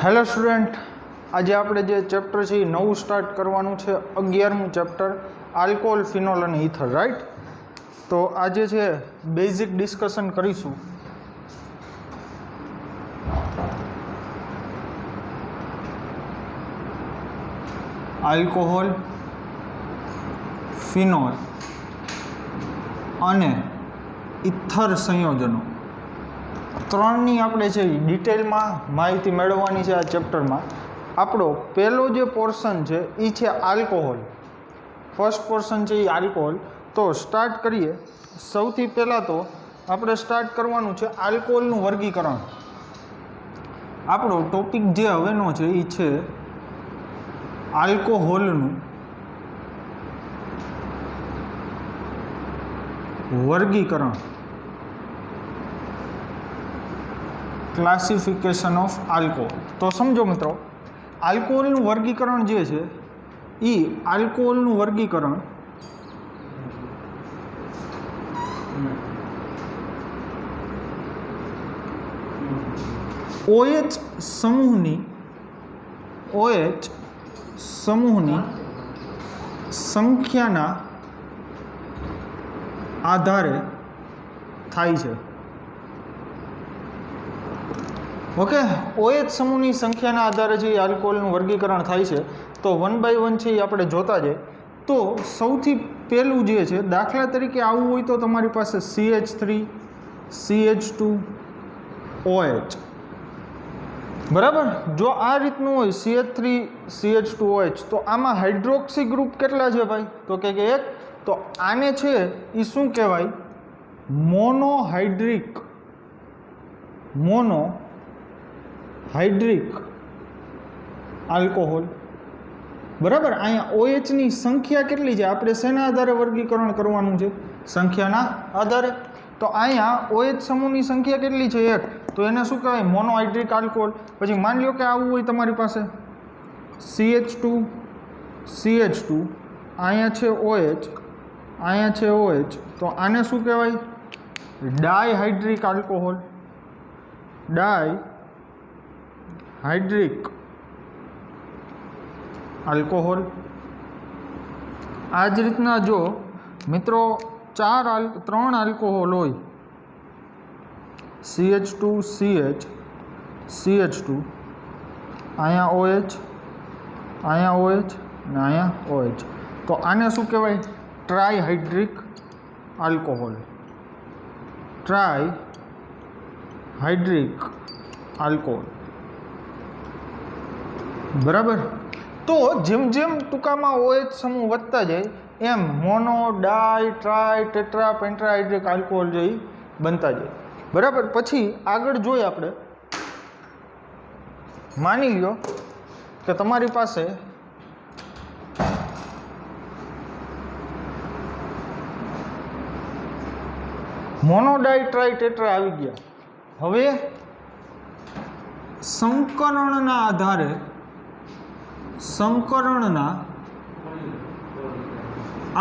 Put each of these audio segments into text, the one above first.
Hello student, આજે આપણે જે ચેપ્ટર છે એ નવું સ્ટાર્ટ કરવાનું છે, 11મું ચેપ્ટર આલ્કોહોલ, ફિનોલ અને ઇથર, રાઈટ? તો આજે છે બેઝિક ડિસ્કશન કરીશું. આલ્કોહોલ, ફિનોલ અને ઇથર સંયોજનો ત્રણની આપણે છે ડિટેલમાં માહિતી મેળવવાની છે. આ ચેપ્ટરમાં આપણો પહેલો જે પોર્શન છે એ છે આલ્કોહોલ. ફર્સ્ટ પોર્શન છે એ આલ્કોહોલ. તો સ્ટાર્ટ કરીએ. સૌથી પહેલાં તો આપણે સ્ટાર્ટ કરવાનું છે આલ્કોહોલનું વર્ગીકરણ. આપણો ટોપિક જે હવેનો છે એ છે આલ્કોહોલનું વર્ગીકરણ, ક્લાસિફિકેશન ઓફ આલ્કોહોલ. તો સમજો મિત્રો, આલ્કોહોલનું વર્ગીકરણ જે છે એ આલ્કોહોલનું વર્ગીકરણ OH સમૂહની સંખ્યાના આધારે થાય છે. ઓકે, OH સમૂહની સંખ્યાના આધારે જે આલ્કોહોલનું વર્ગીકરણ થાય છે. તો 1 by 1 છે એ આપણે જોતા જઈએ. તો સૌથી પહેલું જે છે, દાખલા તરીકે આવું હોય તો તમારી પાસે CH3 CH2 OH, બરાબર? જો આ રીતનું હોય CH3 CH2 OH, તો આમાં હાઇડ્રોક્સી ગ્રુપ કેટલા છે ભાઈ? તો કે એક. તો આને છે એ શું કહેવાય? મોનોહાઇડ્રિક આલ્કોહોલ, બરાબર? અહીંયા OHની સંખ્યા કેટલી છે? આપણે શેના આધારે વર્ગીકરણ કરવાનું છે? સંખ્યાના આધારે. તો અહીંયા OH સમૂહની સંખ્યા કેટલી છે? 1. તો એને શું કહેવાય? Monohydric alcohol. પછી માની લો કે આવું હોય તમારી પાસે CH2 અહીંયા છે OH, અહીંયા છે OH, તો આને શું કહેવાય? ડાયહાઇડ્રિક આલ્કોહોલ. ડાયહાઇડ્રિક આલ્કોહોલ. આ જ રીતના જો મિત્રો 3 આલ્કોહોલ હોય, CH2 CH2, અહીંયા OH, અહીંયા OH ને અહીંયા OH, તો આને શું કહેવાય? ટ્રાયહાઇડ્રિક આલ્કોહોલ. ટ્રાયહાઇડ્રિક આલ્કોહોલ, બરાબર? તો જેમ જેમ ટૂંકામાં OH સમૂહ વધતા જાય એમ મોનો, ડાય, ટ્રાય, ટેટ્રા, પેન્ટ્રાહાઇડ્રિક આલ્કોહોલ જે બનતા જાય, બરાબર? પછી આગળ જોઈએ આપણે. માની લ્યો કે તમારી પાસે મોનો, ડાય, ટ્રાય, ટેટ્રા આવી ગયા. હવે સંકરણના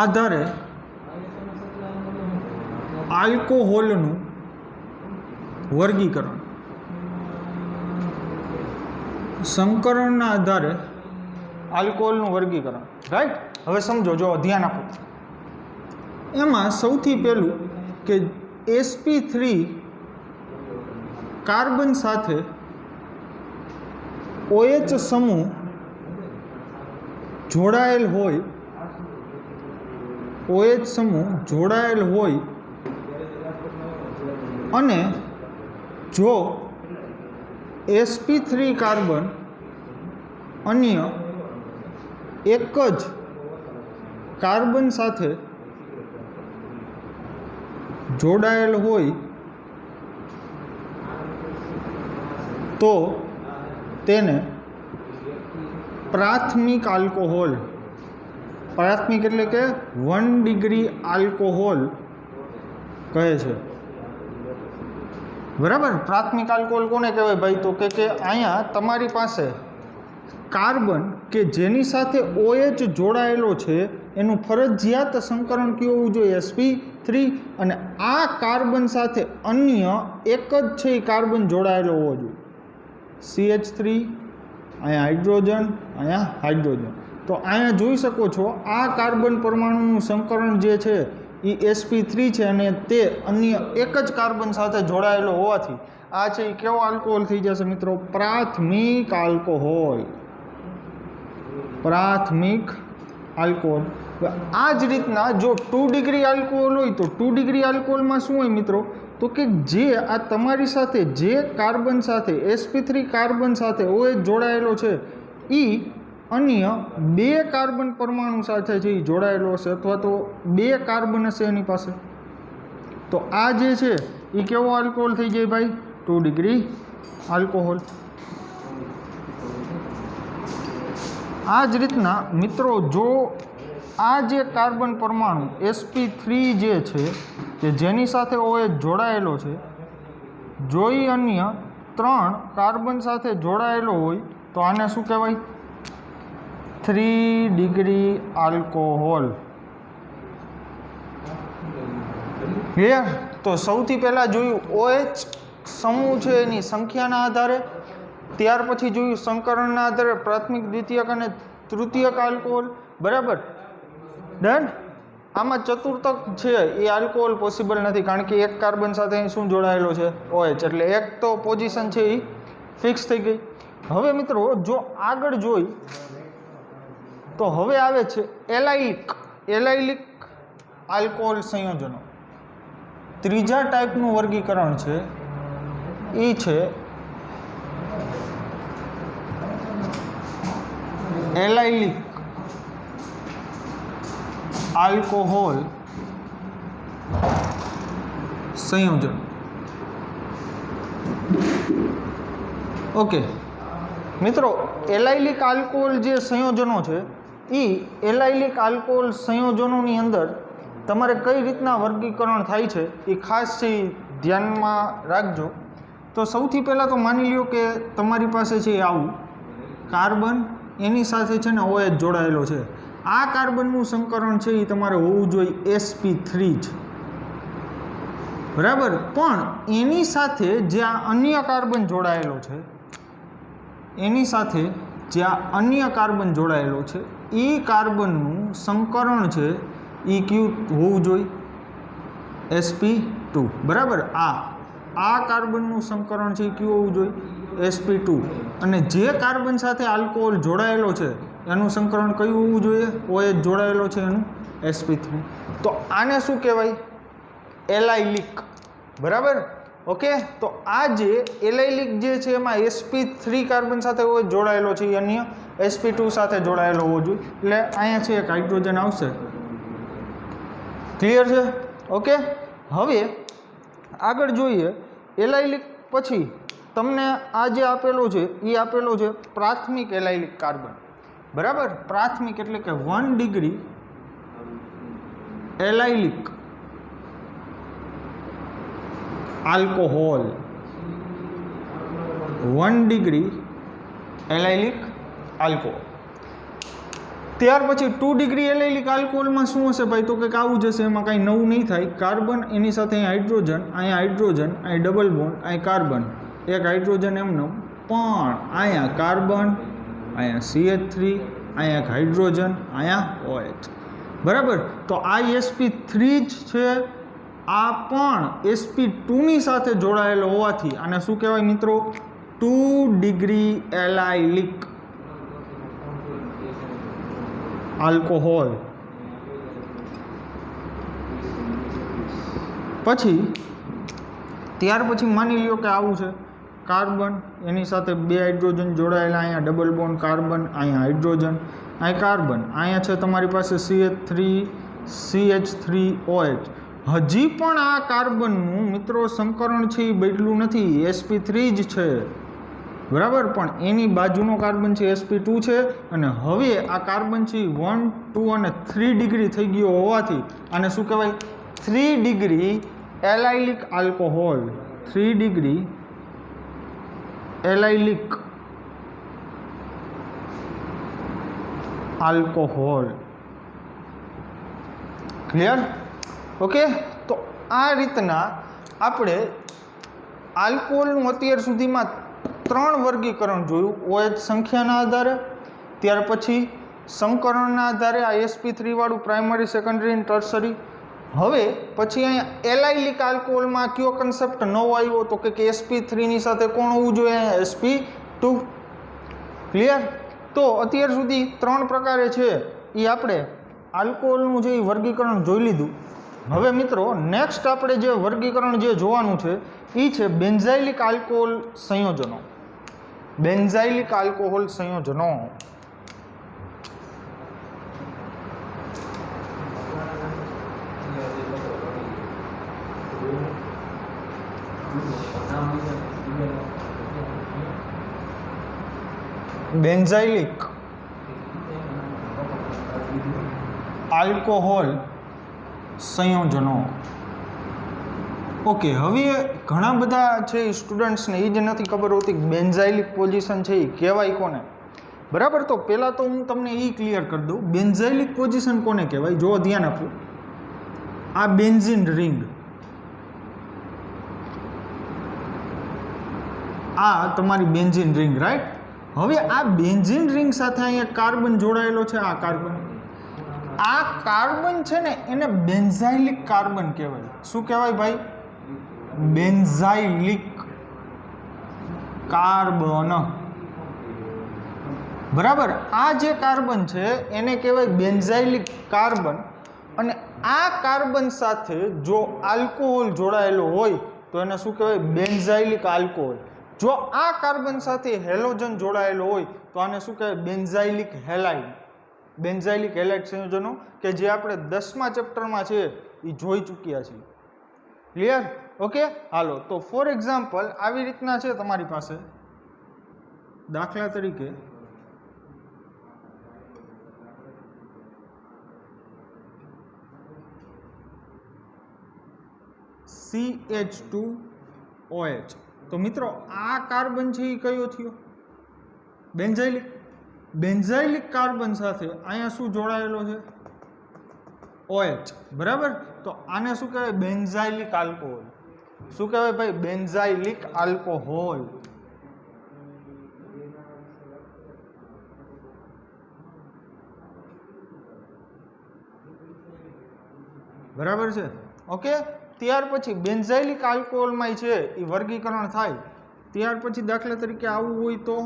આધારે આલ્કોહોલનું વર્ગીકરણ. સંકરણના આધારે આલ્કોહોલનું વર્ગીકરણ, રાઈટ? હવે સમજો, જો ધ્યાન આપો. એમાં સૌથી પહેલું કે sp3 કાર્બન સાથે OH સમૂહ જોડાયેલ હોય, OH સમૂહ જોડાયેલ હોય અને જો sp3 કાર્બન અન્ય એક જ કાર્બન સાથે જોડાયેલ હોય તો તેને પ્રાથમિક આલ્કોહોલ, પ્રાથમિક એટલે કે 1 ડિગ્રી આલ્કોહોલ કહે છે, બરાબર? પ્રાથમિક આલ્કોહોલ કોને કહેવાય ભાઈ? તો કે અહીંયા તમારી પાસે કાર્બન કે જેની સાથે OH જોડાયેલો છે એનું ફરજિયાત સંકરણ કયું હોવું જોઈએ? sp3. અને આ કાર્બન સાથે અન્ય એક જ છે એ કાર્બન જોડાયેલો હોવો જોઈએ. CH3 અહીંયા હાઇડ્રોજન, અહીંયા હાઇડ્રોજન. તો અહીંયા જોઈ શકો છો આ કાર્બન પરમાણુનું સંકરણ જે છે એ sp3 છે અને તે અન્ય એક જ કાર્બન સાથે જોડાયેલો હોવાથી આ છે એ કેવો આલ્કોહોલ થઈ જશે મિત્રો? પ્રાથમિક આલ્કોહોલ. પ્રાથમિક આલ્કોહોલ. આ જ રીતના જો 2 ડિગ્રી આલ્કોહોલ હોય તો 2 ડિગ્રી આલ્કોહોલમાં શું હોય મિત્રો? તો કે જે આ તમારી સાથે જે કાર્બન સાથે sp3 કાર્બન સાથે OH જોડાયેલો છે એ અન્ય 2 કાર્બન પરમાણુ સાથે જે જોડાયેલો હશે અથવા તો 2 કાર્બન હશે એની પાસે, તો આ જે છે એ કેવો આલ્કોહોલ થઈ જાય ભાઈ? 2 ડિગ્રી આલ્કોહોલ. આ જ રીતના મિત્રો જો આ જે કાર્બન પરમાણુ sp3 જે છે કે જેની સાથે OH જોડાયેલો છે, જો એ અન્ય 3 કાર્બન સાથે જોડાયેલો હોય તો આને શું કહેવાય? 3 ડિગ્રી આલ્કોહોલ. ક્લિયર? તો સૌથી પહેલાં જોયું OH સમૂહ છે એની સંખ્યાના આધારે, ત્યાર પછી જોયું સંકરણના આધારે પ્રાથમિક, દ્વિતીયક અને તૃતીયક આલ્કોહોલ. બરાબર? ડન. આમાં ચતુર્થક છે એ આલ્કોહોલ પોસિબલ નથી કારણ કે એક કાર્બન સાથે અહીં શું જોડાયેલો છે? OH. એટલે એક તો પોઝિશન છે એ ફિક્સ થઈ ગઈ. હવે મિત્રો જો આગળ જોઈ તો હવે આવે છે એલાઇલિક. એલાઇલિક આલ્કોહોલ સંયોજનો. ત્રીજા ટાઈપનું વર્ગીકરણ છે એ છે એલાઇલિક આલ્કોહોલ સંયોજન. ઓકે મિત્રો, એલાઇલિક આલ્કોહોલ જે સંયોજનો છે એ એલાઇલિક આલ્કોહોલ સંયોજનોની અંદર તમારે કઈ રીતના વર્ગીકરણ થાય છે એ ખાસ છે ધ્યાનમાં રાખજો. તો સૌથી પહેલાં તો માની લ્યો કે તમારી પાસે છે આવું કાર્બન, એની સાથે છે ને OH જોડાયેલો છે. આ કાર્બનનું સંકરણ છે એ તમારે હોવું જોઈએ sp3 જ. બરાબર? પણ એની સાથે જે આ અન્ય કાર્બન જોડાયેલો છે, એની સાથે જે આ અન્ય કાર્બન જોડાયેલો છે એ કાર્બનનું સંકરણ છે એ કયું હોવું જોઈએ? sp2. બરાબર? આ કાર્બનનું સંકરણ છે એ કયું હોવું જોઈએ? sp2. અને જે કાર્બન સાથે આલ્કોહોલ જોડાયેલો છે એનું સંકરણ કયું હોવું જોઈએ? OH જોડાયેલો છે એનું sp3. તો આને શું કહેવાય? એલાઇલિક. બરાબર? ઓકે. તો આ જે એલાઇલિક જે છે એમાં sp3 કાર્બન સાથે OH જોડાયેલો છે એ અન્ય sp2 સાથે જોડાયેલો હોવો જોઈએ. એટલે અહીંયા છે એક હાઇડ્રોજન આવશે. ક્લિયર છે? ઓકે. હવે આગળ જોઈએ એલાઇલિક પછી તમને આ જે આપેલો છે એ આપેલો છે પ્રાથમિક એલાઇલિક કાર્બન. બરાબર? પ્રાથમિક એટલે કે 1 degree allylic alcohol. 1 degree allylic alcohol. ત્યાર પછી 2 ડિગ્રી એલાઇલિક આલ્કોહોલમાં શું હશે ભાઈ? તો કંઈક આવું જશે. એમાં કાંઈ નવું નહીં થાય. કાર્બન, એની સાથે અહીં હાઇડ્રોજન, અહીં હાઇડ્રોજન, અહીં ડબલ બોન્ડ, અહીં કાર્બન, એક હાઇડ્રોજન એમનો, પણ અહીંયા કાર્બન, અહીંયા CH3, અહીંયા એક હાઇડ્રોજન, અહીંયા OH. બરાબર? તો આ sp3 જ છે. આ પણ sp2ની સાથે જોડાયેલો હોવાથી આને શું કહેવાય મિત્રો? 2 ડિગ્રી એલાઇલિક આલ્કોહોલ. પછી ત્યાર પછી માની લ્યો કે આવું છે કાર્બન, એની સાથે 2 હાઇડ્રોજન જોડાયેલા, અહીંયા ડબલ બોન્ડ કાર્બન, અહીંયા હાઇડ્રોજન, અહીં કાર્બન, અહીંયા છે તમારી પાસે CH3OH. હજી પણ આ કાર્બનનું મિત્રો સંકરણ છે એ બદલું નથી, sp3 જ છે. બરાબર? પણ એની બાજુનો કાર્બન છે sp2 છે અને હવે આ કાર્બન છે 1, 2 અને 3 ડિગ્રી થઈ ગયો હોવાથી આને શું કહેવાય? 3 degree allylic alcohol. 3 degree allylic alcohol. Clear? Okay. તો આ રીતના આપણે આલ્કોહોલનું અત્યાર સુધીમાં ત્રણ વર્ગીકરણ જોયું, OH સંખ્યાના આધારે, ત્યાર પછી સંકરણના આધારે આ sp3 વાળું પ્રાઇમરી, સેકન્ડરી અને ટર્સરી. હવે પછી અહીંયા એલાઇલિક આલ્કોહોલમાં કયો કન્સેપ્ટ નવો આવ્યો તો કે sp3 ની સાથે કોણ હોવું જોઈએ? અહીંયા sp2. ક્લિયર? તો અત્યાર સુધી ત્રણ પ્રકારે છે એ આપણે આલ્કોહોલનું જે વર્ગીકરણ જોઈ લીધું. હવે મિત્રો નેક્સ્ટ આપણે જે વર્ગીકરણ જે જોવાનું છે એ છે બેન્ઝાઇલિક આલ્કોહોલ સંયોજનો. બેન્ઝાઇલિક આલ્કોહોલ સંયોજનો. બેન્ઝાઇલિક આલ્કોહોલ સંયોજનો. ઓકે, હવે ઘણા બધા છે સ્ટુડન્ટ્સને એ જ નથી ખબર હોતી કે બેન્ઝાઇલિક પોઝિશન છે એ કહેવાય કોને. બરાબર, તો પહેલાં તો હું તમને એ ક્લિયર કરી દઉં, બેન્ઝાઇલિક પોઝિશન કોને કહેવાય. જો ધ્યાન આપો, આ બેન્ઝીન રિંગ, આ તમારી બેન્ઝીન રિંગ, રાઈટ. હવે આ બેન્ઝીન રિંગ સાથે અહીંયા કાર્બન જોડાયેલો છે. આ કાર્બન, આ કાર્બન છે ને એને બેન્ઝાઇલિક કાર્બન કહેવાય. શું કહેવાય ભાઈ? Benzylic carbon. બરાબર, આ જે કાર્બન છે એને કહેવાય બેન્ઝાઇલિક કાર્બન. અને આ કાર્બન સાથે જો આલ્કોહોલ જોડાયેલો હોય તો એને શું કહેવાય? Benzylic alcohol. જો આ કાર્બન સાથે હેલોજન જોડાયેલો હોય તો આને શું કહેવાય? Benzylic halide. બેન્ઝાઇલિક હેલાઇડ સંયોજનો કે જે આપણે 10મા ચેપ્ટરમાં છે એ જોઈ ચૂક્યા છીએ. ક્લિયર? ઓકે, હાલો. તો ફોર એક્ઝામ્પલ આવી રીતના છે તમારી પાસે, દાખલા તરીકે CH2OH. તો મિત્રો આ કાર્બન છે એ કયો થયો? બેન્ઝાઇલિક. બેન્ઝાઇલિક કાર્બન સાથે અહીંયા શું જોડાયેલો છે? OH. બરાબર, તો આને શું કહેવાય? Benzylic alcohol. શું કહેવાય ભાઈ? Benzylic alcohol. બરાબર છે. ઓકે, ત્યાર પછી બેન્ઝાઇલિક આલ્કોહોલમાં છે એ વર્ગીકરણ થાય. ત્યાર પછી દાખલા તરીકે આવું હોય તો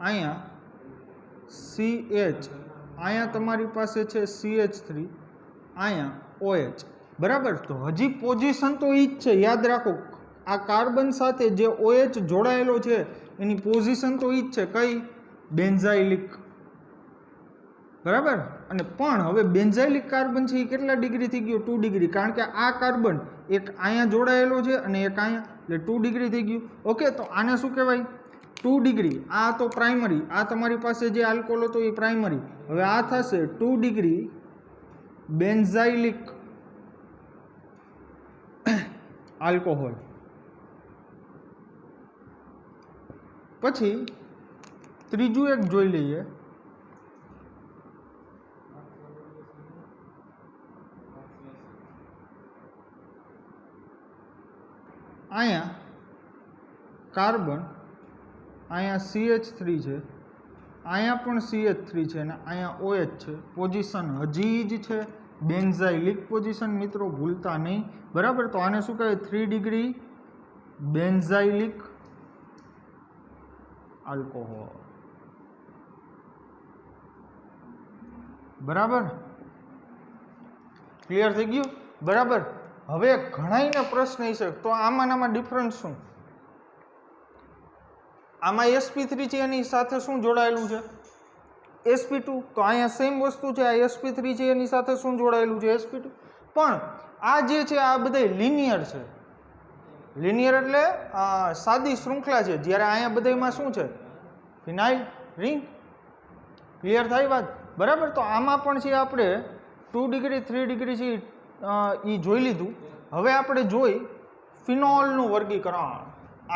અહીંયા CH, અહીંયા તમારી પાસે છે CH3, અહીંયા OH. બરાબર, તો હજી પોઝિશન તો એ જ છે. યાદ રાખો, આ કાર્બન સાથે જે OH જોડાયેલો છે એની પોઝિશન તો એ જ છે. કઈ? બેન્ઝાઇલિક. બરાબર, અને પણ હવે બેન્ઝાઇલિક કાર્બન છે એ કેટલા ડિગ્રી થઈ ગયો? 2 ડિગ્રી. કારણ કે આ કાર્બન એક અહીંયા જોડાયેલો છે અને એક અહીંયા, એટલે 2 ડિગ્રી થઈ ગયું. ઓકે, તો આને શું કહેવાય? 2 ડિગ્રી. આ તો પ્રાઇમરી, આ તમારી પાસે જે આલ્કોહોલ હતો એ પ્રાઇમરી. હવે આ થશે 2 ડિગ્રી બેન્ઝાઇલિક આલ્કોહોલ. પછી ત્રીજું એક જોઈ લઈએ. અહીંયા કાર્બન, અહીંયા CH3 છે, અહીંયા પણ CH3 છે અને અહીંયા OH છે. પોઝિશન હજી જ છે બેન્ઝાઇલિક પોઝિશન, મિત્રો ભૂલતા નહીં. બરાબર, તો આને શું કહેવાય? 3 ડિગ્રી બેન્ઝાઇલિક આલ્કોહોલ. બરાબર, ક્લિયર થઈ ગયું? બરાબર. હવે ઘણાઈને પ્રશ્ન છે તો આમાં ડિફરન્સ શું? આમાં sp3 છે એની સાથે શું જોડાયેલું છે? sp2. તો અહીંયા સેમ વસ્તુ છે, આ sp3 છે એની સાથે શું જોડાયેલું છે? sp2. પણ આ જે છે આ બધા લિનિયર છે. લિનિયર એટલે સાદી શૃંખલા છે, જ્યારે અહીંયા બધામાં શું છે? ફિનાઇલ રિંગ. ક્લિયર થાય વાત? બરાબર, તો આમાં પણ છે આપણે 2 ડિગ્રી 3 ડિગ્રી છે એ જોઈ લીધું. હવે આપણે જોઈ ફિનોલનું વર્ગીકરણ.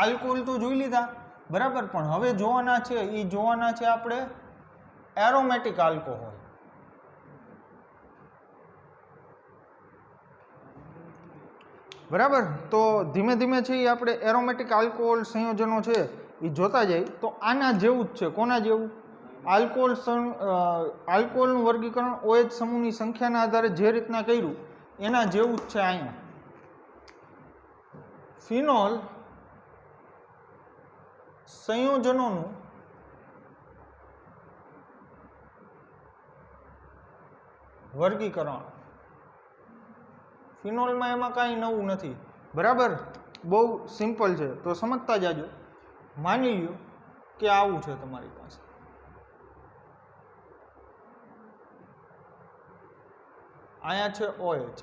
આલ્કોહોલ તો જોઈ લીધા, બરાબર, પણ હવે જોવાના છે એ જોવાના છે આપણે એરોમેટિક આલ્કોહોલ. બરાબર. તો ધીમે ધીમે છે એ આપણે એરોમેટિક આલ્કોહોલ સંયોજનો છે એ જોતા જઈએ તો આના જેવું જ છે. કોના જેવું? આલ્કોહોલનું વર્ગીકરણ OH સમૂહની સંખ્યાના આધારે જે રીતના કર્યું એના જેવું જ છે અહીંયા. ફિનોલ સંયોજનોનું વર્ગીકરણ. ફિનોલમાં એમાં કાંઈ નવું નથી. બરાબર, બહુ સિમ્પલ છે. તો સમજતા જાજો. માની લ્યો કે આવું છે તમારી પાસે. અહીંયા છે OH.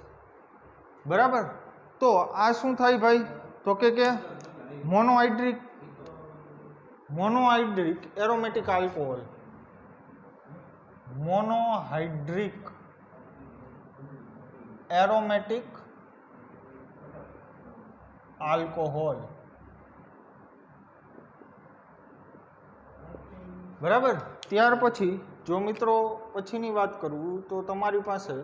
બરાબર. તો આ શું થાય ભાઈ? તો કે monohydric aromatic alcohol. Monohydric aromatic alcohol. બરાબર. ત્યાર પછી જો મિત્રો પછીની વાત કરું તો તમારી પાસે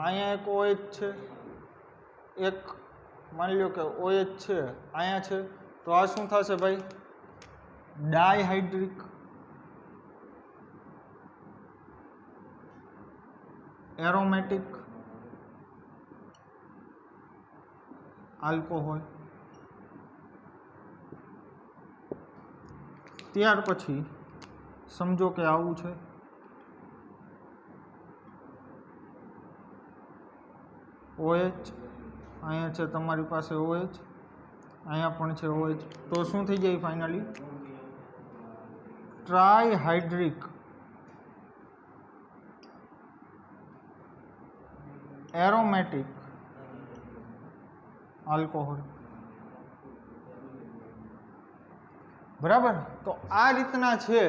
અહીંયા એક OH છે, એક માની લો કે OH છે, અહીંયા છે. તો આ શું થશે ભાઈ? ડાયહાઇડ્રિક એરોમેટિક આલ્કોહોલ. ત્યાર પછી સમજો કે આવું છે. OH અહીંયા છે તમારી પાસે OH, અહીંયા પણ છે OH. તો શું થઈ જાય ફાઇનલી? ટ્રાયહાઇડ્રિક aromatic alcohol. બરાબર. તો આ રીતના છે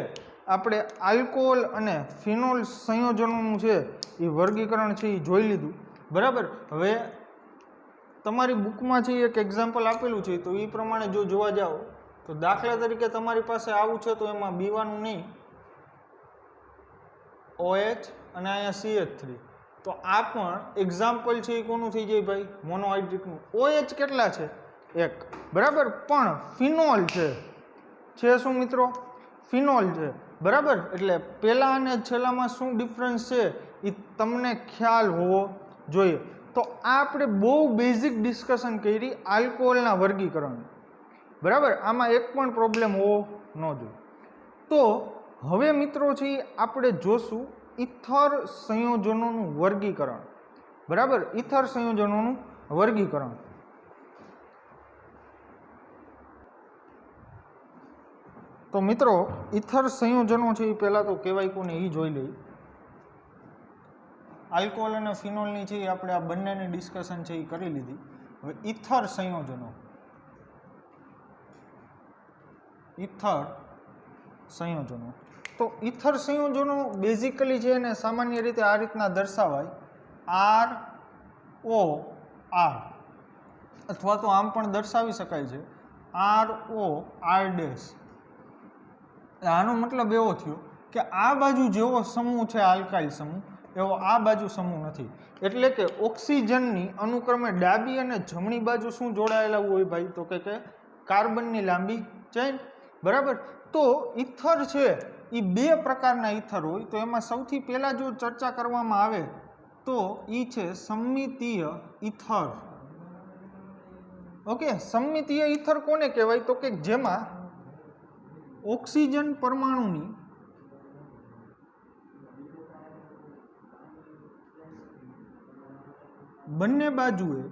આપણે આલ્કોહોલ અને ફિનોલ સંયોજનોનું છે એ વર્ગીકરણ છે એ જોઈ લીધું. બરાબર. હવે તમારી બુકમાં છે એક એક્ઝામ્પલ આપેલું છે તો એ પ્રમાણે જો જોવા જાઓ તો દાખલા તરીકે તમારી પાસે આવું છે તો એમાં બીવાનું નહીં, OH અને અહીંયા CH3. તો આ પણ એક્ઝામ્પલ છે એ કોનું થઈ જાય ભાઈ? મોનોહાઇડ્રિકનું. OH કેટલા છે? એક. બરાબર. પણ ફિનોલ છે શું મિત્રો? ફિનોલ છે. બરાબર. એટલે પહેલા અને છેલ્લામાં શું ડિફરન્સ છે એ તમને ખ્યાલ હોવો જોઈએ. તો આ આપણે બહુ બેઝિક ડિસ્કશન કરી આલ્કોહોલના વર્ગીકરણ. બરાબર. આમાં એક પણ પ્રોબ્લેમ હોવો ન જોઈએ. તો હવે મિત્રો છે આપણે જોશું ઇથર સંયોજનોનું વર્ગીકરણ. બરાબર. ઇથર સંયોજનોનું વર્ગીકરણ. તો મિત્રો ઇથર સંયોજનો છે એ પહેલાં તો કહેવાય કોને એ જોઈ લઈએ. આલ્કોહોલ અને ફિનોલની છે એ આપણે આ બંનેની ડિસ્કશન છે એ કરી લીધી. હવે ઇથર સંયોજનો. ઇથર સંયોજનો. તો ઇથર સંયોજનો બેઝિકલી છે એને સામાન્ય રીતે આ રીતના દર્શાવાય, ROR, અથવા તો આમ પણ દર્શાવી શકાય છે ROR'. આનો મતલબ એવો થયો કે આ બાજુ જેવો સમૂહ છે આલ્કાઇલ સમૂહ એવો આ બાજુ સમૂહ નથી. એટલે કે ઓક્સિજનની અનુક્રમે ડાબી અને જમણી બાજુ શું જોડાયેલા હોય ભાઈ? તો કે કાર્બનની લાંબી ચેન. બરાબર. તો ઇથર છે એ બે પ્રકારના ઇથર હોય. તો એમાં સૌથી પહેલાં જો ચર્ચા કરવામાં આવે તો એ છે સમમિતીય ઇથર. ઓકે. સમમિતીય ઇથર કોને કહેવાય? તો કે જેમાં ઓક્સિજન પરમાણુની બંને બાજુએ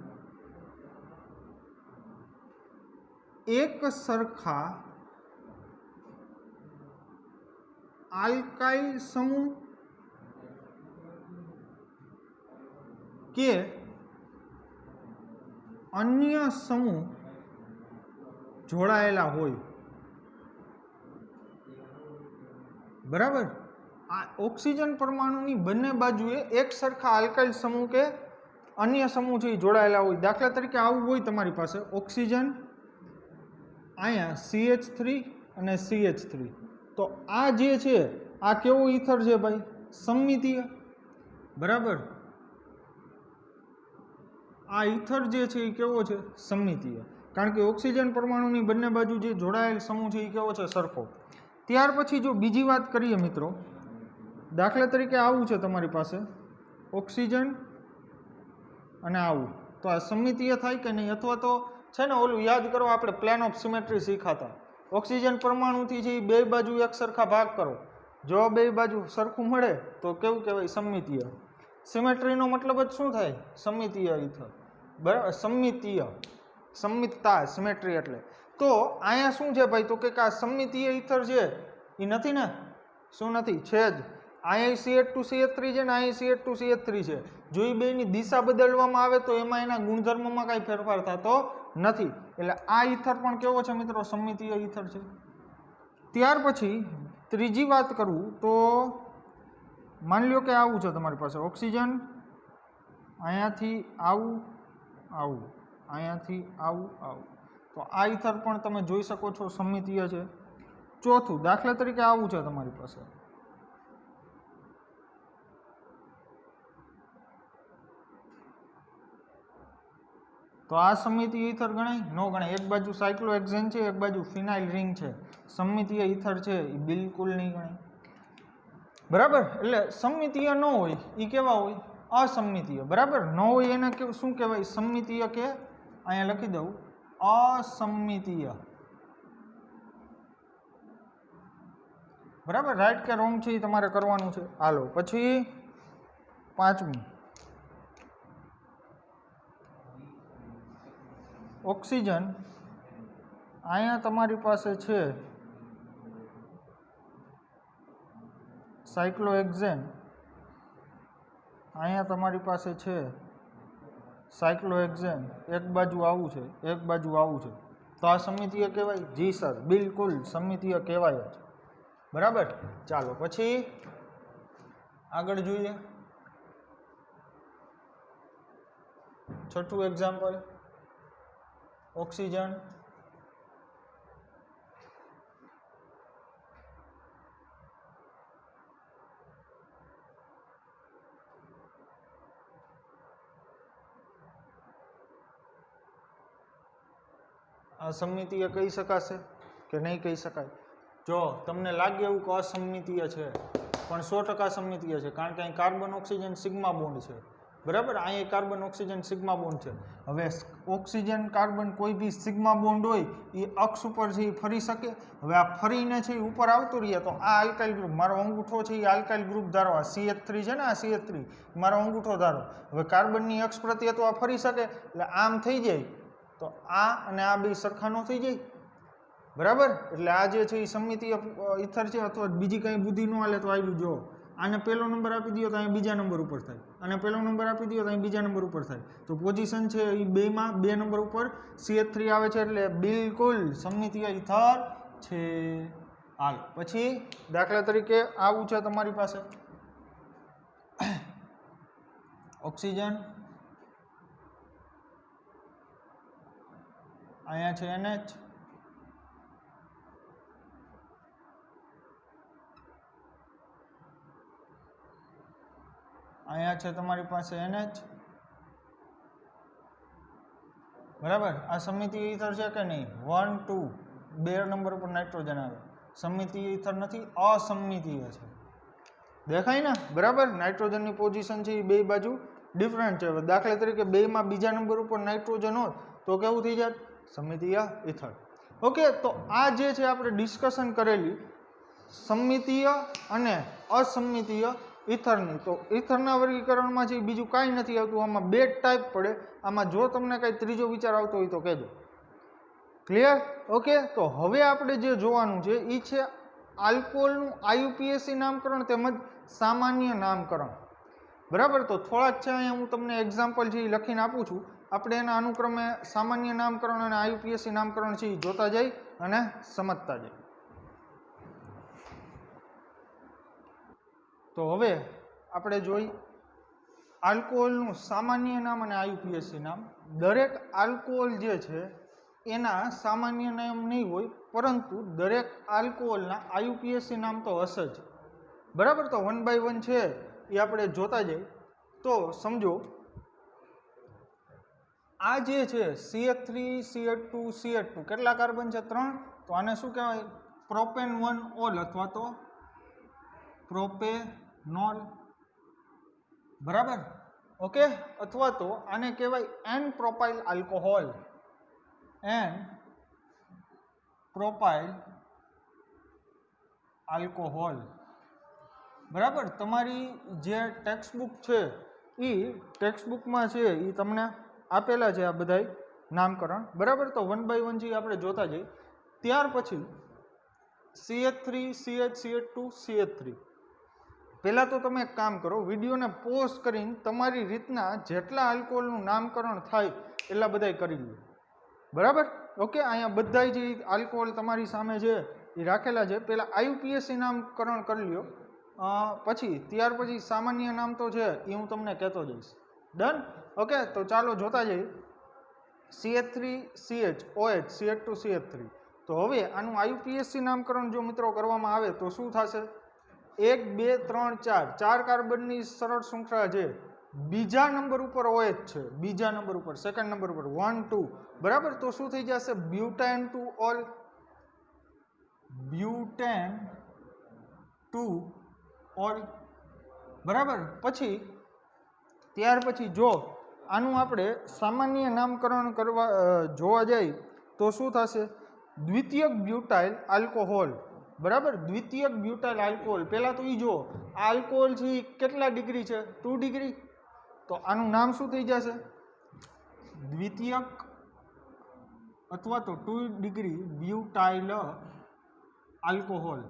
એક સરખા આલ્કાઇલ સમૂહ કે અન્ય સમૂહ જોડાયેલા હોય. બરાબર. આ ઓક્સિજન પરમાણુની બંને બાજુએ એક સરખા આલ્કાઇલ સમૂહ કે અન્ય સમૂહ છે એ જોડાયેલા હોય. દાખલા તરીકે આવું હોય તમારી પાસે ઓક્સિજન, અહીંયા CH3 અને CH3. તો આ જે છે આ કેવું ઇથર છે ભાઈ? સમમિતીય, બરાબર. આ ઇથર જે છે એ કેવો છે? સમમિતીય, કારણ કે ઓક્સિજન પરમાણુની બંને બાજુ જે જોડાયેલ સમૂહ છે એ કેવો છે? સરખો. ત્યાર પછી જો બીજી વાત કરીએ મિત્રો, દાખલા તરીકે આવું છે તમારી પાસે ઓક્સિજન અને આવું, તો આ સમમિતીય થાય કે નહીં? અથવા તો છે ને ઓલું યાદ કરો, આપણે પ્લેન ઓફ સિમેટ્રી શીખાતા, ઓક્સિજન પરમાણુથી છે એ બે બાજુ એક સરખા ભાગ કરો, જો બે બાજુ સરખું મળે તો કેવું કહેવાય? સમમિતીય. સિમેટ્રીનો મતલબ જ શું થાય? સમમિતીય ઇથર, બરાબર. સમમિતીય, સમમિતતા, સિમેટ્રી એટલે. તો અહીંયા શું છે ભાઈ? તો કે આ સમમિતીય ઇથર છે એ નથી ને? શું નથી? છે જ. અહીંયા CH2CH3 છે ને અહીંયા CH2CH3 છે. જો એ બેની દિશા બદલવામાં આવે તો એમાં એના ગુણધર્મમાં કાંઈ ફેરફાર થતો નથી. એટલે આ ઇથર પણ કેવો છે મિત્રો? સમમિતીય ઇથર છે. ત્યાર પછી ત્રીજી વાત કરું તો માની લો કે આવું છે તમારી પાસે ઓક્સિજન, અહીંયાથી આવું આવું, અહીંયાથી આવું આવું, તો આ ઇથર પણ તમે જોઈ શકો છો સમમિતીય છે. ચોથું, દાખલા તરીકે આવું છે તમારી પાસે, તો આ સમમિતીય ઇથર ગણાય? ન ગણાય. એક બાજુ સાયક્લોહેક્ઝેન છે, એક બાજુ ફિનાઇલ રિંગ છે, સમમિતીય ઇથર છે એ બિલકુલ નહીં ગણાય, બરાબર. એટલે સમમિતીય ન હોય એ કેવા હોય? અસમમિતીય, બરાબર. ન હોય એને શું કહેવાય? સમમિતીય કે અહીંયા લખી દઉં અસમમિતીય, બરાબર. રાઈટ કે રોંગ છે એ તમારે કરવાનું છે. હાલો પછી પાંચમું, ઓક્સિજન અહીંયા તમારી પાસે છે સાયક્લોહેક્ઝેન, અહીંયા તમારી પાસે છે સાયક્લોહેક્ઝેન, એક બાજુ આવું છે, એક બાજુ આવું છે, તો આ સમમિતીય કહેવાય? જી સર, બિલકુલ સમમિતીય કહેવાય જ, બરાબર. ચાલો પછી આગળ જોઈએ. છઠ્ઠું એક્ઝામ્પલ, ઓક્સિજન, આ સમમિતીય કહી શકાશે કે નહીં કહી શકાય? જો તમને લાગે એવું કે અસમમિતીય છે, પણ 100% સમમિતીય છે, કારણ કે અહીં કાર્બન ઓક્સિજન સિગ્મા બોન્ડ છે, બરાબર. અહીંયા કાર્બન ઓક્સિજન સિગ્મા બોન્ડ છે. હવે ઓક્સિજન કાર્બન કોઈ બી સિગ્મા બોન્ડ હોય એ અક્ષ ઉપર છે એ ફરી શકે. હવે આ ફરીને છે એ ઉપર આવતું રહીએ તો આ આલ્કાઇલ ગ્રુપ, મારો અંગૂઠો છે એ આલ્કાઇલ ગ્રુપ ધારો, આ CH3 છે ને, આ CH3 મારો અંગૂઠો ધારો. હવે કાર્બનની અક્ષ પ્રત્યે તો આ ફરી શકે, એટલે આમ થઈ જાય તો આ અને આ બે સરખા ન થઈ જાય, બરાબર. એટલે આ જે છે એ સમમિતીય ઇથર છે. અથવા બીજી કંઈ બુદ્ધિ ન હાલે તો આવ્યું, જો આને પહેલો નંબર આપી દો તો અહીં બીજા નંબર ઉપર થાય, અને પહેલો નંબર આપી દો તો અહીં બીજા નંબર ઉપર થાય, તો પોઝિશન છે એ બેમાં 2 નંબર ઉપર CH3 આવે છે, એટલે બિલકુલ સમમિતીય ઇથર છે. હાલ પછી દાખલા તરીકે આવું છે તમારી પાસે ઓક્સિજન, અહીંયા છે NH, અહીંયા છે તમારી પાસે NH, બરાબર. આ સમમિતીય ઇથર છે કે નહીં? 1 2 2 નંબર ઉપર નાઇટ્રોજન આવે, સમમિતીય ઇથર નથી, અસમમિતીય છે. દેખાય ને, બરાબર. નાઇટ્રોજનની પોઝિશન છે એ બે બાજુ ડિફરન્ટ છે. દાખલા તરીકે બેમાં બીજા નંબર ઉપર નાઇટ્રોજન હોય તો કેવું થઈ જાય? સમમિતીય ઇથર. ઓકે, તો આ જે છે આપણે ડિસ્કશન કરેલી સમમિતીય અને અસમમિતીય ઇથરની, તો ઇથરના વર્ગીકરણમાં છે બીજું કાંઈ નથી આવતું. આમાં 2 ટાઈપ પડે. આમાં જો તમને કાંઈ ત્રીજો વિચાર આવતો હોય તો કહેજો. ક્લિયર? ઓકે, તો હવે આપણે જે જોવાનું છે એ છે આલ્કોહોલનું IUPAC નામકરણ તેમજ સામાન્ય નામકરણ, બરાબર. તો થોડાક છે અહીંયા હું તમને એક્ઝામ્પલ છે એ લખીને આપું છું. આપણે એના અનુક્રમે સામાન્ય નામકરણ અને IUPAC નામકરણ છે એ જોતા જઈ અને સમજતા જઈ. તો હવે આપણે જોઈ આલ્કોહોલનું સામાન્ય નામ અને IUPAC નામ. દરેક આલ્કોહોલ જે છે એના સામાન્ય નામ નહીં હોય, પરંતુ દરેક આલ્કોહોલના IUPAC નામ તો હશે જ, બરાબર. તો 1 by 1 છે એ આપણે જોતા જઈએ. તો સમજો આ જે છે CH3 CH2 CH2 કેટલા કાર્બન છે? 3. તો આને શું કહેવાય? પ્રોપેન 1 ઓલ અથવા તો પ્રોપેનોલ. બરાબર. ઓકે. અથવા તો આને કહેવાય n propyl alcohol. N propyl alcohol. બરાબર. તમારી જે ટેક્સ્ટબુક છે એ ટેક્સ્ટબુકમાં છે એ તમને આપેલા છે આ બધાય નામકરણ. બરાબર. તો 1 by 1 આપણે જોતા જઈએ. ત્યાર પછી CH3 CH CH2 CH3. પહેલાં તો તમે એક કામ કરો, વિડીયોને પોઝ કરીને તમારી રીતના જેટલા આલ્કોહોલનું નામકરણ થાય એટલા બધાય કરી લો. બરાબર. ઓકે. અહીંયા બધાય જે આલ્કોહોલ તમારી સામે છે એ રાખેલા છે. પહેલાં IUPAC નામકરણ કરી લ્યો. પછી ત્યાર પછી સામાન્ય નામ તો છે એ હું તમને કહેતો જઈશ. ડન. ઓકે. તો ચાલો જોતા જઈએ. CH3 CH OH CH2 CH3. તો હવે આનું IUPAC નામકરણ જો મિત્રો કરવામાં આવે તો શું થશે? 1 2 3 4 4 કાર્બનની સરળ શૃંખલા છે. બીજા નંબર ઉપર OH છે, બીજા નંબર ઉપર, સેકન્ડ નંબર ઉપર 1 2. બરાબર. તો શું થઈ જશે? Butane to all. Butane to all. બરાબર. પછી ત્યાર પછી જો આનું આપણે સામાન્ય નામકરણ કરવા જોવા જઈએ તો શું થશે? દ્વિતીયક બ્યુટાઇલ આલ્કોહોલ. બરાબર. દ્વિતીયક બ્યુટાઇલ આલ્કોહોલ. પહેલાં તો એ જો આ આલ્કોહોલ છે એ કેટલા ડિગ્રી છે? 2 ડિગ્રી. તો આનું નામ શું થઈ જશે? દ્વિતીયક અથવા તો 2 ડિગ્રી બ્યુટાઇલ આલ્કોહોલ.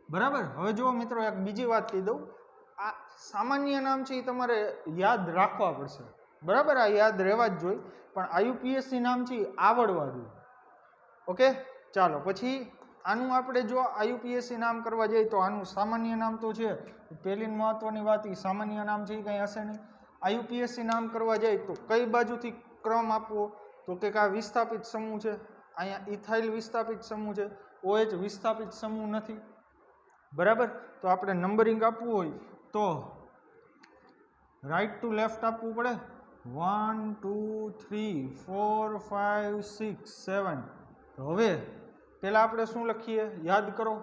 બરાબર. હવે જુઓ મિત્રો, એક બીજી વાત કહી દઉં. આ સામાન્ય નામ છે એ તમારે યાદ રાખવા પડશે. બરાબર. આ યાદ રહેવા જ જોઈએ, પણ IUPAC નામ છે એ આવડવા જોઈએ. ઓકે. ચાલો પછી આનું આપણે જો IUPAC નામ કરવા જઈએ તો આનું સામાન્ય નામ તો છે, પહેલી મહત્વની વાત એ સામાન્ય નામ છે એ કંઈ હશે નહીં. IUPAC નામ કરવા જાય તો કઈ બાજુથી ક્રમ આપવો? તો કે આ વિસ્થાપિત સમૂહ છે, અહીંયા ઇથાઇલ વિસ્થાપિત સમૂહ છે, OH વિસ્થાપિત સમૂહ નથી. બરાબર. તો આપણે નંબરિંગ આપવું હોય તો રાઈટ ટુ લેફ્ટ આપવું પડે. 1 2 3 4 5 6 7. હવે પહેલાં આપણે શું લખીએ? યાદ કરો.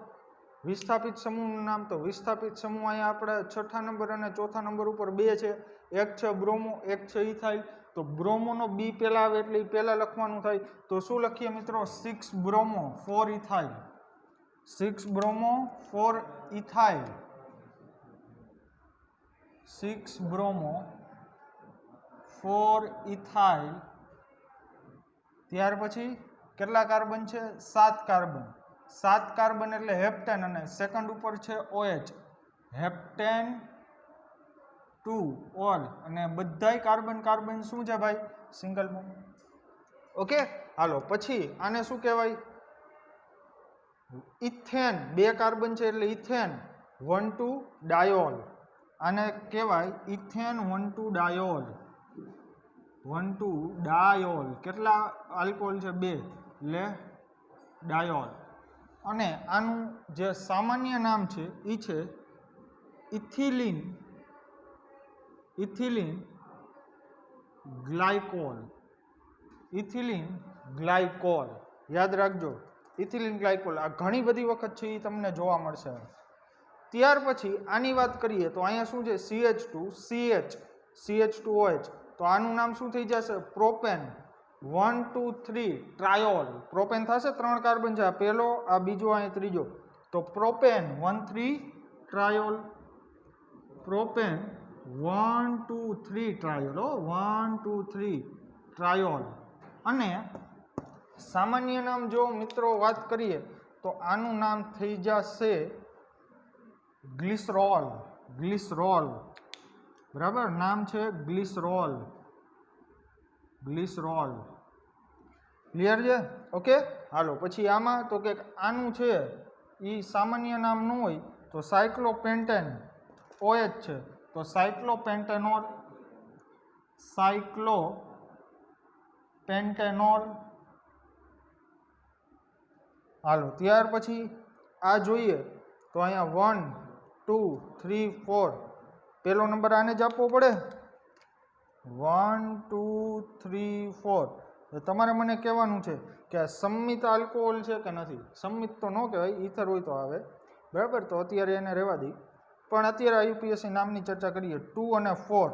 વિસ્થાપિત સમૂહનું નામ. તો વિસ્થાપિત સમૂહ અહીંયા આપણે છઠ્ઠા નંબર અને ચોથા નંબર ઉપર 2 છે. એક છે બ્રોમો, એક છે ઇથાઇલ. તો બ્રોમોનો B પહેલાં આવે એટલે એ પહેલાં લખવાનું થાય. તો શું લખીએ મિત્રો? 6 bromo 4 ethyl. 6 bromo 4 ethyl. 6 bromo 4 ethyl. ત્યાર પછી કેટલા કાર્બન છે? 7 કાર્બન. 7 કાર્બન એટલે હેપ્ટેન અને સેકન્ડ ઉપર છે OH. Heptane to all. અને બધાય કાર્બન કાર્બન શું છે ભાઈ? Single bond. ઓકે. હાલો પછી આને શું કહેવાય? ઇથેન. 2 કાર્બન છે એટલે ઇથેન 1 2 ડાયોલ. આને કહેવાય ઇથેન 1 2 ડાયોલ. 1 2 ડાયોલ. કેટલા આલ્કોહોલ છે? 2 એટલે ડાયોલ. અને આનું જે સામાન્ય નામ છે એ છે ethylene. Ethylene glycol. Ethylene glycol. યાદ રાખજો, ઇથિલિન ગ્લાયકોલ. આ ઘણી બધી વખત છે એ તમને જોવા મળશે. ત્યાર પછી આની વાત કરીએ તો અહીંયા શું છે? CH2 CH CH2OH. તો આનું નામ શું થઈ જશે? પ્રોપેન 1 2 3 ટ્રાયોલ. પ્રોપેન થશે. 3 કાર્બન છે. આ પહેલો, આ બીજો, આ ત્રીજો. તો પ્રોપેન 1 3 ટ્રાયોલ. પ્રોપેન 1 2 3 ટ્રાયોલ. 1 2 3 ટ્રાયોલ. અને સામાન્ય નામ જો મિત્રો વાત કરીએ તો આનું નામ થઈ જશે ગ્લિસરોલ. ગ્લિસરોલ. બરાબર. નામ છે ગ્લિસરોલ. ગ્લિસરોલ. ક્લિયર છે? ઓકે. હાલો પછી આમાં તો કે આનું છે એ સામાન્ય નામ ન હોય તો સાયક્લોપેન્ટેન OH છે. તો સાયક્લોપેન્ટેનોલ. સાયક્લોપેન્ટેનોલ. હાલો ત્યાર પછી આ જોઈએ તો અહીંયા 1 2 3 4 પહેલો નંબર આને જ આપવો પડે 1 2 3 4 તો તમારે મને કહેવાનું છે કે આ સંમિત આલ્કોહોલ છે કે નથી. સંમિત તો ન કહેવાય, ઈથર હોય તો આવે બરાબર. તો અત્યારે એને રહેવા દઈ, પણ અત્યારે આયુપીએસી નામની ચર્ચા કરીએ. 2 અને 4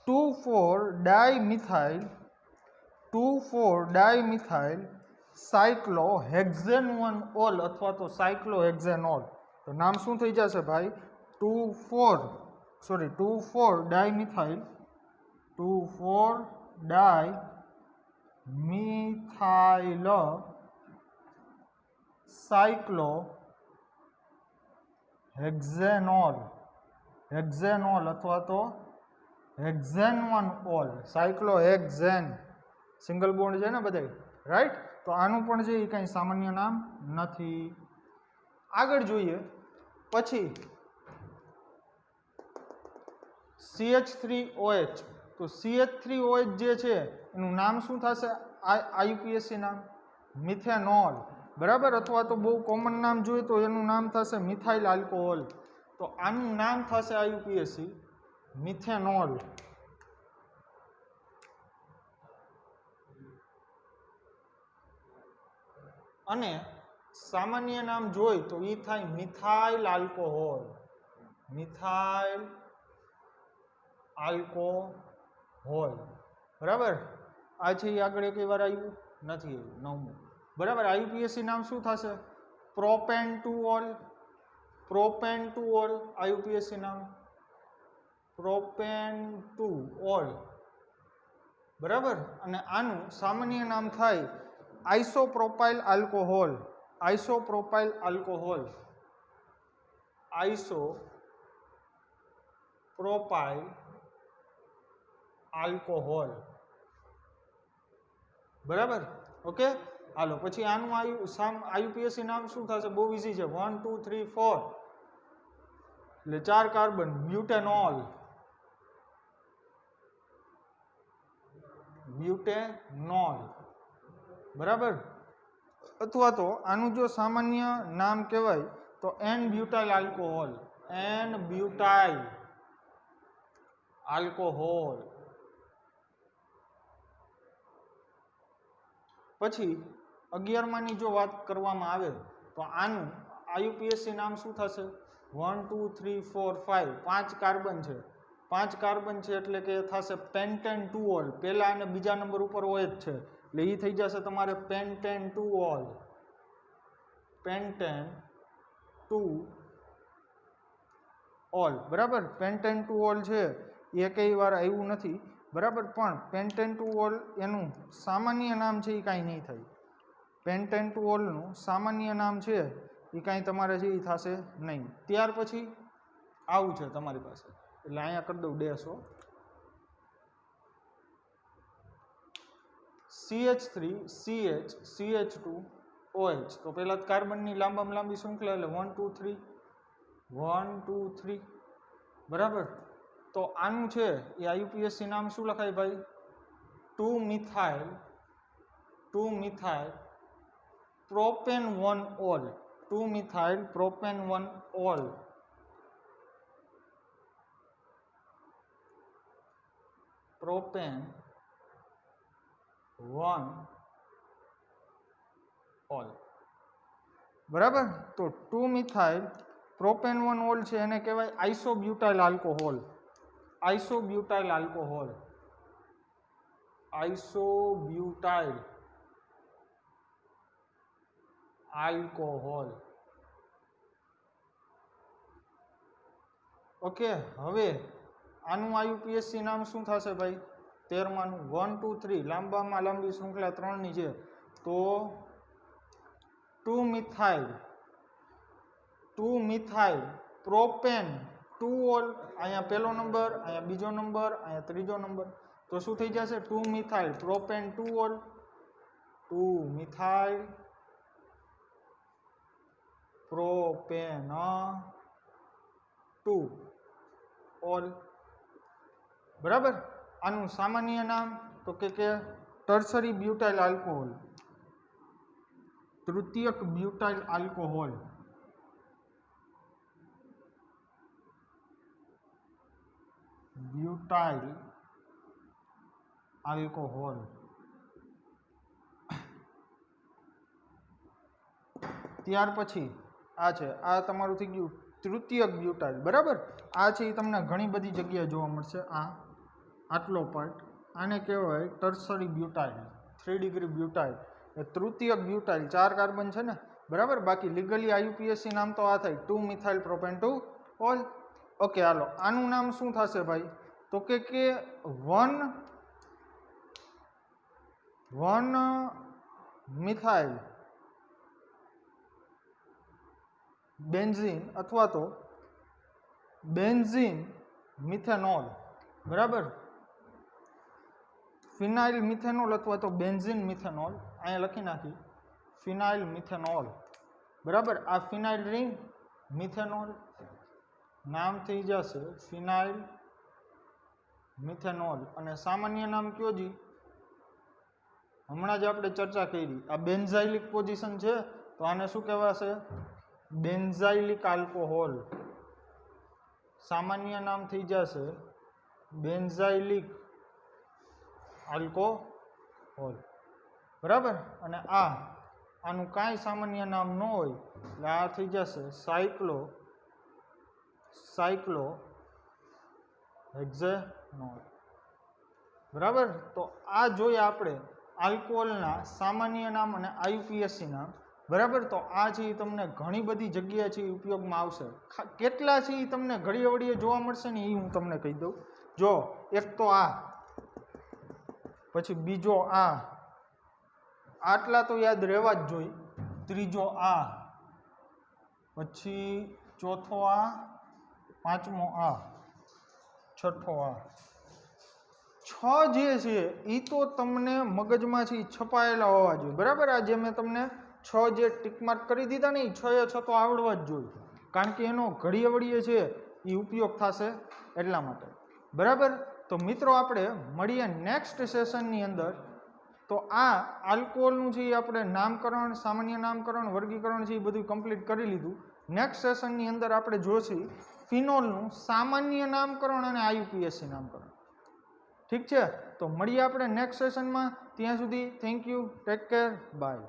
2,4 ડાયમિથાઇલ 2,4 ડાયમિથાઇલ સાયક્લોહેક્ઝેનોલ અથવા તો સાયક્લોહેક્ઝેનોલ. તો નામ શું થઈ જશે ભાઈ 2,4 ડાયમિથાઇલ 2,4 ડાયમિથાઇલ સાયક્લોહેક્ઝેનોલ અથવા તો હેક્ઝેનોલ. સાયક્લોહેક્ઝેન સિંગલ બોન્ડ છે ને બધાય, રાઈટ. તો આનું પણ છે એ કંઈ સામાન્ય નામ નથી. આગળ જોઈએ પછી CH3OH. તો CH3OH જે છે એનું નામ શું થશે આયુપીએસસી નામ મિથેનોલ બરાબર. અથવા તો બહુ કોમન નામ જોઈએ તો એનું નામ થશે મિથાઇલ આલ્કોહોલ. તો આનું નામ થશે આયુપીએસસી મિથેનોલ. અને સામાન્ય નામ જોઈ તો એ થાય મિથાઇલ આલ્કોહોલ. મિથાઇલ આલ્કોહોલ બરાબર. આ છે એ આગળ એક વાર આવ્યું નથી, નવમું બરાબર. આયુપીએસસી નામ શું થશે પ્રોપેન્ટુઓલ. પ્રોપેન્ટુઓલ આયુપીએસસી નામ પ્રોપેન્ટુઓલ બરાબર. અને આનું સામાન્ય નામ થાય આઇસોપ્રોપાઇલ આલ્કોહોલ. આઇસોપ્રોપાઇલ આલ્કોહોલ. આઇસોપ્રોપાઇલ આલ્કોહોલ બરાબર. ઓકે હાલો પછી આનું આયુપીએસસી નામ શું થશે બહુ ઇઝી છે 1 2 3 4 એટલે 4 કાર્બન બ્યુટેનોલ. બ્યુટેનોલ બરાબર. અથવા તો આનું જો સામાન્ય નામ કહેવાય તો n butyl alcohol. N butyl alcohol. પછી 11માની જો વાત કરવામાં આવે તો આનું આયુપીએસસી નામ શું થશે 1 2 3 4 5 5 કાર્બન છે. 5 કાર્બન છે એટલે કે થશે પેન્ટેન-2ઓલ. પહેલા અને બીજા નંબર ઉપર OH છે એટલે એ થઈ જશે તમારે પેન્ટેન-2ઓલ. પેન્ટેન-2ઓલ બરાબર. પેન્ટેન-2ઓલ છે એ કઈ વાર આવ્યું નથી બરાબર. પણ પેન્ટેન-2ઓલ એનું સામાન્ય નામ છે એ કાંઈ નહીં થાય. પેન્ટેન-2ઓલનું સામાન્ય નામ છે એ કાંઈ તમારે છે એ થશે નહીં. ત્યાર પછી આવું છે તમારી પાસે એટલે અહીંયા કરી દઉં ડેશો. CH3 CH CH2 OH. તો પહેલાં કાર્બનની લાંબામાં લાંબી શૃંખલા એટલે 1 2 3 1 2 3 બરાબર. તો આનું છે એ આયુપીએસસી નામ શું લખાય ભાઈ 2 મિથાઇલ પ્રોપેન-1-ઓલ. 2 મિથાઇલ પ્રોપેન-1-ઓલ. પ્રોપેન-1-ઓલ બરાબર. તો 2 મિથાઇલ પ્રોપેન-1-ઓલ છે એને કહેવાય isobutyl alcohol. Isobutyl alcohol. Isobutyl alcohol okay. હવે આનું આયુપીએસસી નામ શું થશે ભાઈ 13માનું 1 2 3 લાંબામાં લાંબી શૃંખલા 3ની છે તો 2 મિથાઇલ પ્રોપેન-2ઓલ. અહીંયા પહેલો નંબર, અહીંયા બીજો નંબર, અહીંયા ત્રીજો નંબર. તો શું થઈ જશે 2 મિથાઇલ પ્રોપેન-2ઓલ. 2 મિથાઇલ પ્રોપેન-2ઓલ બરાબર. આનું સામાન્ય નામ તો કે ટર્સરી બ્યુટાઇલ આલ્કોહોલ. તૃતીયક બ્યુટાઇલ આલ્કોહોલ. Butyl alcohol. ત્યાર પછી આ છે, આ તમારું થઈ ગયું તૃતીયક બ્યુટાઇલ. બરાબર, આ છે એ તમને ઘણી બધી જગ્યાએ જોવા મળશે. આટલો પાર્ટ આને કહેવાય ટર્સરી બ્યુટાઇલ, 3 ડિગ્રી બ્યુટાઇલ. એ તૃતીયક બ્યુટાઇલ 4 કાર્બન છે ને. બરાબર, બાકી લીગલી IUPAC નામ તો આ થાય 2 મિથાઇલ પ્રોપેન 2 ઓલ. ઓકે, હાલો આનું નામ શું થશે ભાઈ? તો કે 1 મિથાઇલ બેન્ઝીન અથવા તો બેન્ઝીન મિથેનોલ. બરાબર, ફિનાઇલ મિથેનોલ અથવા તો બેન્ઝીન મિથેનોલ. અહીંયા લખી નાખી ફિનાઇલ મિથેનોલ. બરાબર, આ ફિનાઇલ રિંગ મિથેનોલ નામ થઈ જશે ફિનાઇલ મિથેનોલ. અને સામાન્ય નામ કયો જી? હમણાં જ આપણે ચર્ચા કરી, આ બેન્ઝાઇલિક પોઝિશન છે તો આને શું કહેવાશે? Benzylic alcohol. સામાન્ય નામ થઈ જશે બેન્ઝાઇલિક આલ્કોહોલ. બરાબર, અને આનું કાંઈ સામાન્ય નામ ન હોય એટલે આ થઈ જશે સાયક્લોહેક્ઝેનોલ. બરાબર, તો આ જોઈએ આપણે આલ્કોહોલના સામાન્ય નામ અને IUPAC નામ. બરાબર, તો આ છે એ તમને ઘણી બધી જગ્યાએ છે ઉપયોગમાં આવશે. કેટલા છે એ તમને ઘડીએ વળીએ જોવા મળશે ને, એ હું તમને કહી દઉં. જો એક તો આ, પછી બીજો આટલા તો યાદ રહેવા જ જોઈએ. ત્રીજો આ, પછી ચોથો આ, પાંચમો આ, છઠ્ઠો આ. 6 જે છે એ તો તમને મગજમાં છે છપાયેલા હોવા જોઈએ. બરાબર, આ જે મેં તમને 6 જે ટીક માર્ક કરી દીધા ને, એ 6 તો આવડવા જ જોઈએ, કારણ કે એનો ઘડીએ વળીએ છે એ ઉપયોગ થશે એટલા માટે. બરાબર, તો મિત્રો આપણે મળીએ નેક્સ્ટ સેશનની અંદર. તો આ આલ્કોહોલનું છે એ આપણે નામકરણ, સામાન્ય નામકરણ, વર્ગીકરણ છે એ બધું કમ્પ્લીટ કરી લીધું. નેક્સ્ટ સેશનની અંદર આપણે જોઈશું ફિનોલનું સામાન્ય નામકરણ અને IUPAC નામકરણ. ઠીક છે, તો મળીએ આપણે નેક્સ્ટ સેશનમાં. ત્યાં સુધી thank you, take care, by.